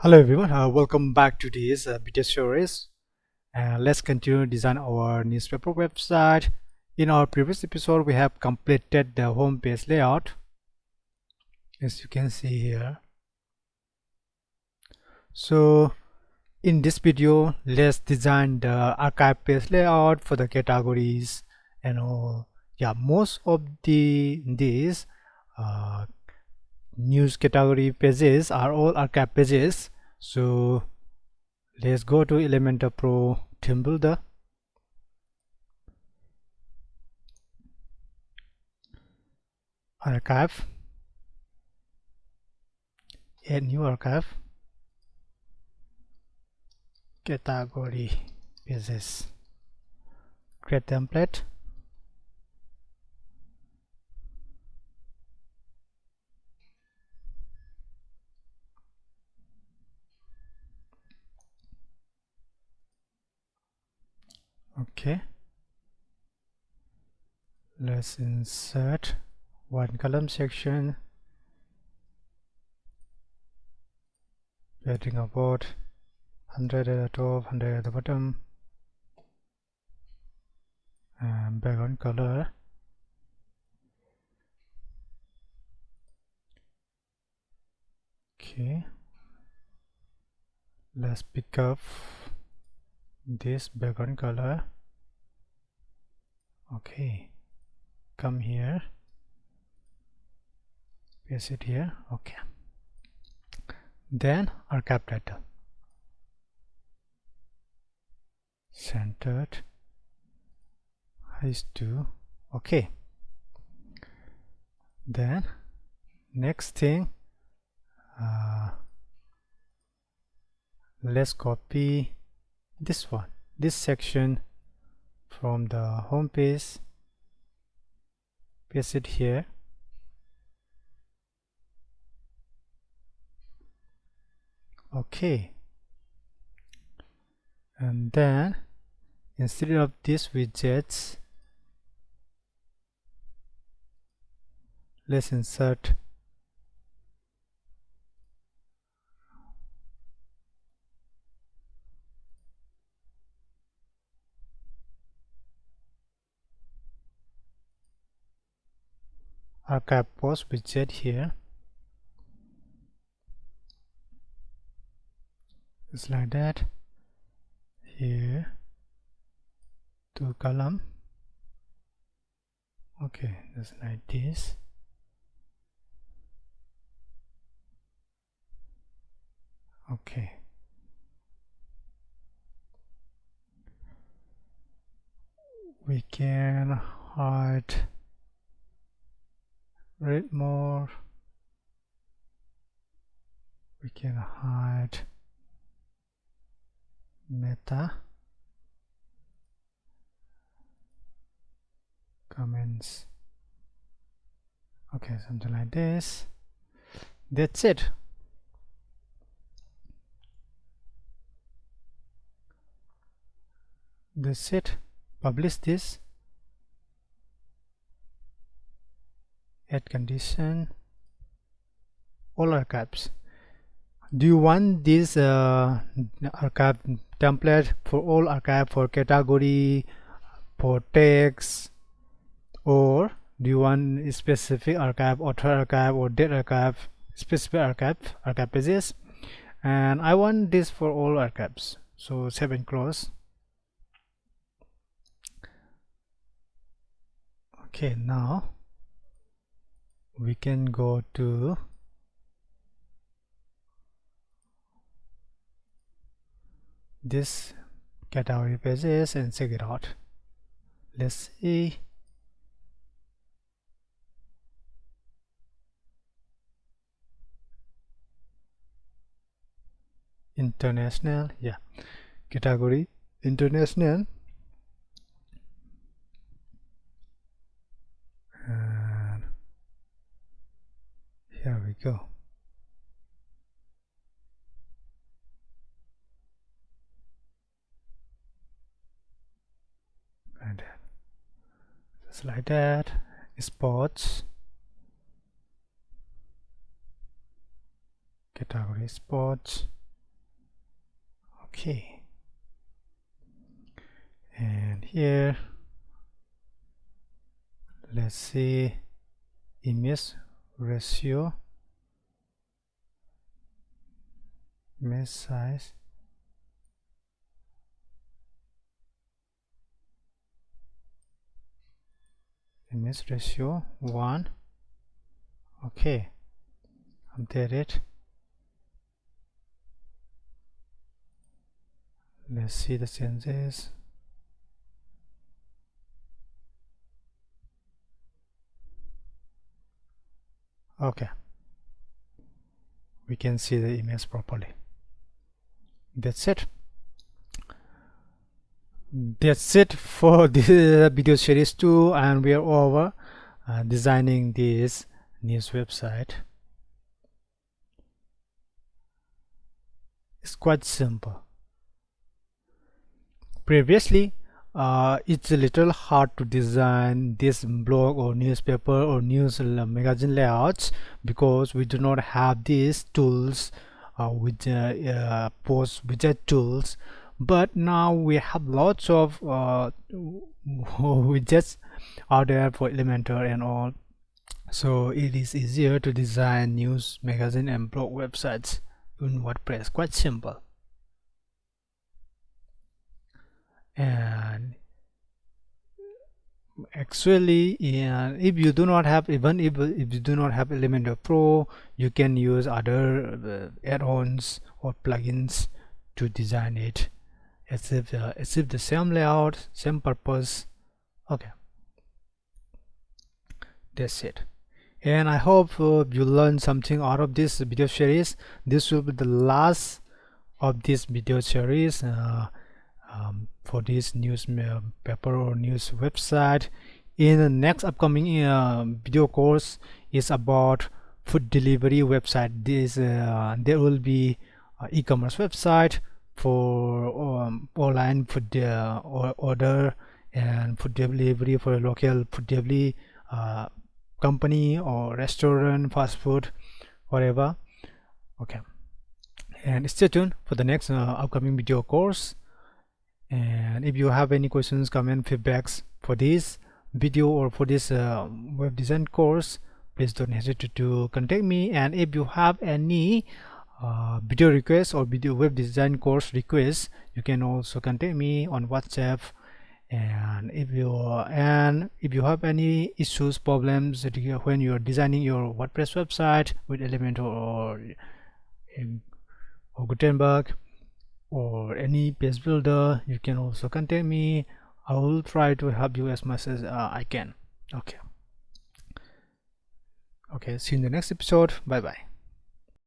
Hello everyone, welcome back to this video series. Let's continue design our newspaper website. In our previous episode, we have completed the home page layout, as you can see here. So in this video, let's design the archive page layout for the categories and all. Yeah, most of these news category pages are all archive pages. So let's go to Elementor Pro Theme Builder. Archive, add new archive, category pages, create template, okay. Let's insert one column section, adding about 100 at the top, 100 at the bottom, and background color. Okay, let's pick up this background color. Okay, come here, paste it here. Okay, then archive title, centered, height 2. Okay, then next thing, let's copy this section from the home page, paste it here. Okay, and then instead of these widgets, let's insert archive post widget here. It's like that. Here, 2 column. Okay, just like this. Okay, we can hide, read more. We can hide meta, comments. Okay, something like this. That's it. That's it. Publish this. Add condition. All archives. Do you want this archive template for all archive, for category, for text, or do you want a specific archive, author archive or date archive, specific archive pages? And I want this for all archives. So save and close. Okay, now we can go to this category pages and check it out. Let's see. International, yeah, category international, and here we go. Like that. Just like that. Sports, category sports, Okay, and here let's see image ratio, image size, image ratio 1. Okay, update it. Let's see the changes. Okay, we can see the image properly. That's it. That's it for this video series 2, and we are over designing this news website. It's quite simple. Previously, it's a little hard to design this blog or newspaper or news magazine layouts because we do not have these tools with post widget tools. But now we have lots of widgets out there for Elementor and all, so it is easier to design news magazine and blog websites in WordPress. Quite simple. And actually, if you do not have, even if you do not have Elementor Pro, you can use other add-ons or plugins to design it. As if the same layout, same purpose. Okay, that's it. And I hope you learned something out of this video series. This will be the last of this video series for this news paper or news website. In the next upcoming video course is about food delivery website. This there will be e-commerce website for online food order and food delivery for a local food delivery company or restaurant, fast food, whatever. Okay, and stay tuned for the next upcoming video course. And if you have any questions, comment, feedbacks for this video or for this web design course, please don't hesitate to contact me. And if you have any video requests or video web design course requests, you can also contact me on WhatsApp. And if you have any issues, problems when you are designing your WordPress website with Elementor or Gutenberg or any page builder, you can also contact me. I will try to help you as much as I can. Okay, see you in the next episode. Bye bye.